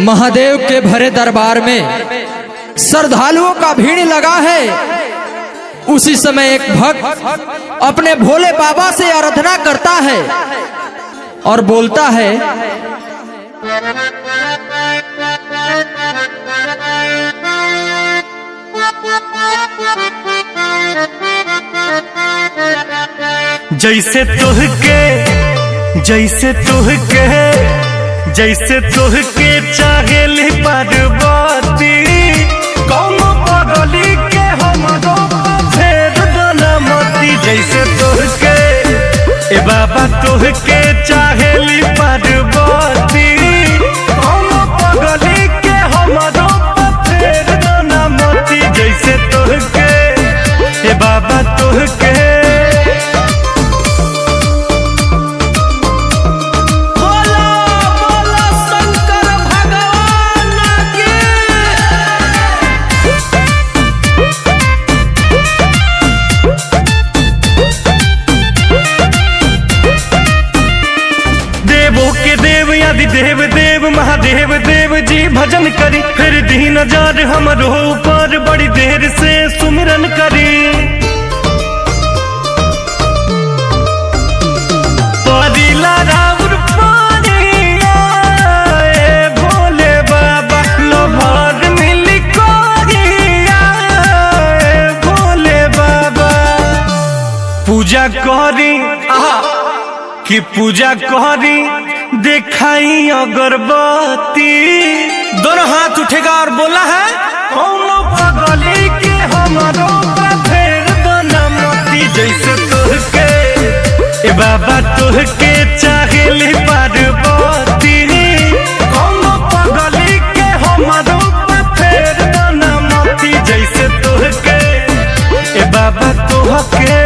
महादेव के भरे दरबार में श्रद्धालुओं का भीड़ लगा है। उसी समय एक भक्त अपने भोले बाबा से आराधना करता है और बोलता है, जैसे तुहके चाहेली पार्वती, कौन पगली के हमरो फेर दलमती। जैसे तुहके ए बाबा तुहके चाहेली पार्वती, कौन पगली के हमरो फेर दलमती। जैसे तुहके ए बाबा तुहके देव देव महादेव देव जी भजन करी, फिर दीन जार हमरो ऊपर बड़ी देर से सुमिरन करी। परिला राउर पानिया ए भोले बाबा, लोभर मिली कोरिया ए भोले बाबा। पूजा करी कि पूजा करी दिखाई अगरबत्ती, दोनों हाथ उठेगा और बोला है, कौनो पगली के हमारो फेर दलमती। जैसे तुहके ए बाबा तुहके चाहेली पार्वती, कौनो पगली के हमारो फेर दलमती। जैसे तुहके ए बाबा तुहके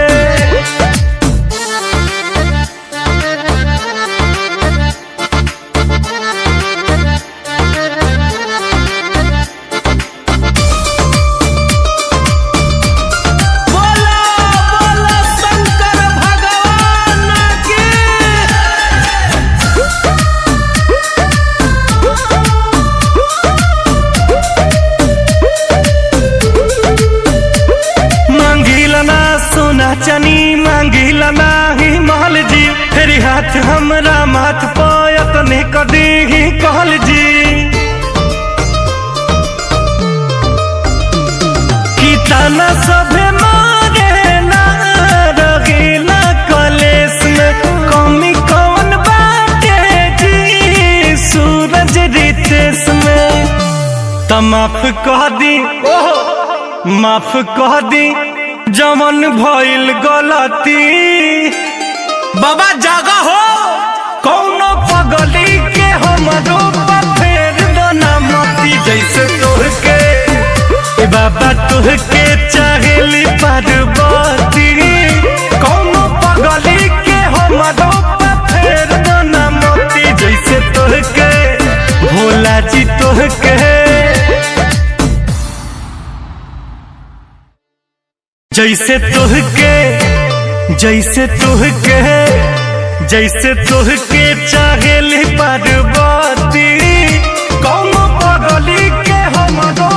चनी मांगिला नाही महल जी, फेरी हाथ हमरा माथ पायत ने कदी ही कहल जी। की ताना सभे मारे ना रगीला कलेस में, कमी कौन बाटे जी सूरज रितेश में। त माफ कह दी माफ कह दी जमन भइल गलती। बाबा जागा हो, कौनो पगली के हमरो फेर दलमती। जैसे तुहके ए बाबा तुहके चाहेली पार्वती, कौनो पगली के हमरो फेर दलमती। जैसे तुहके भोला जी तुहके जैसे तुहके चाहेली पार्वती, कौनो पगली के हमरो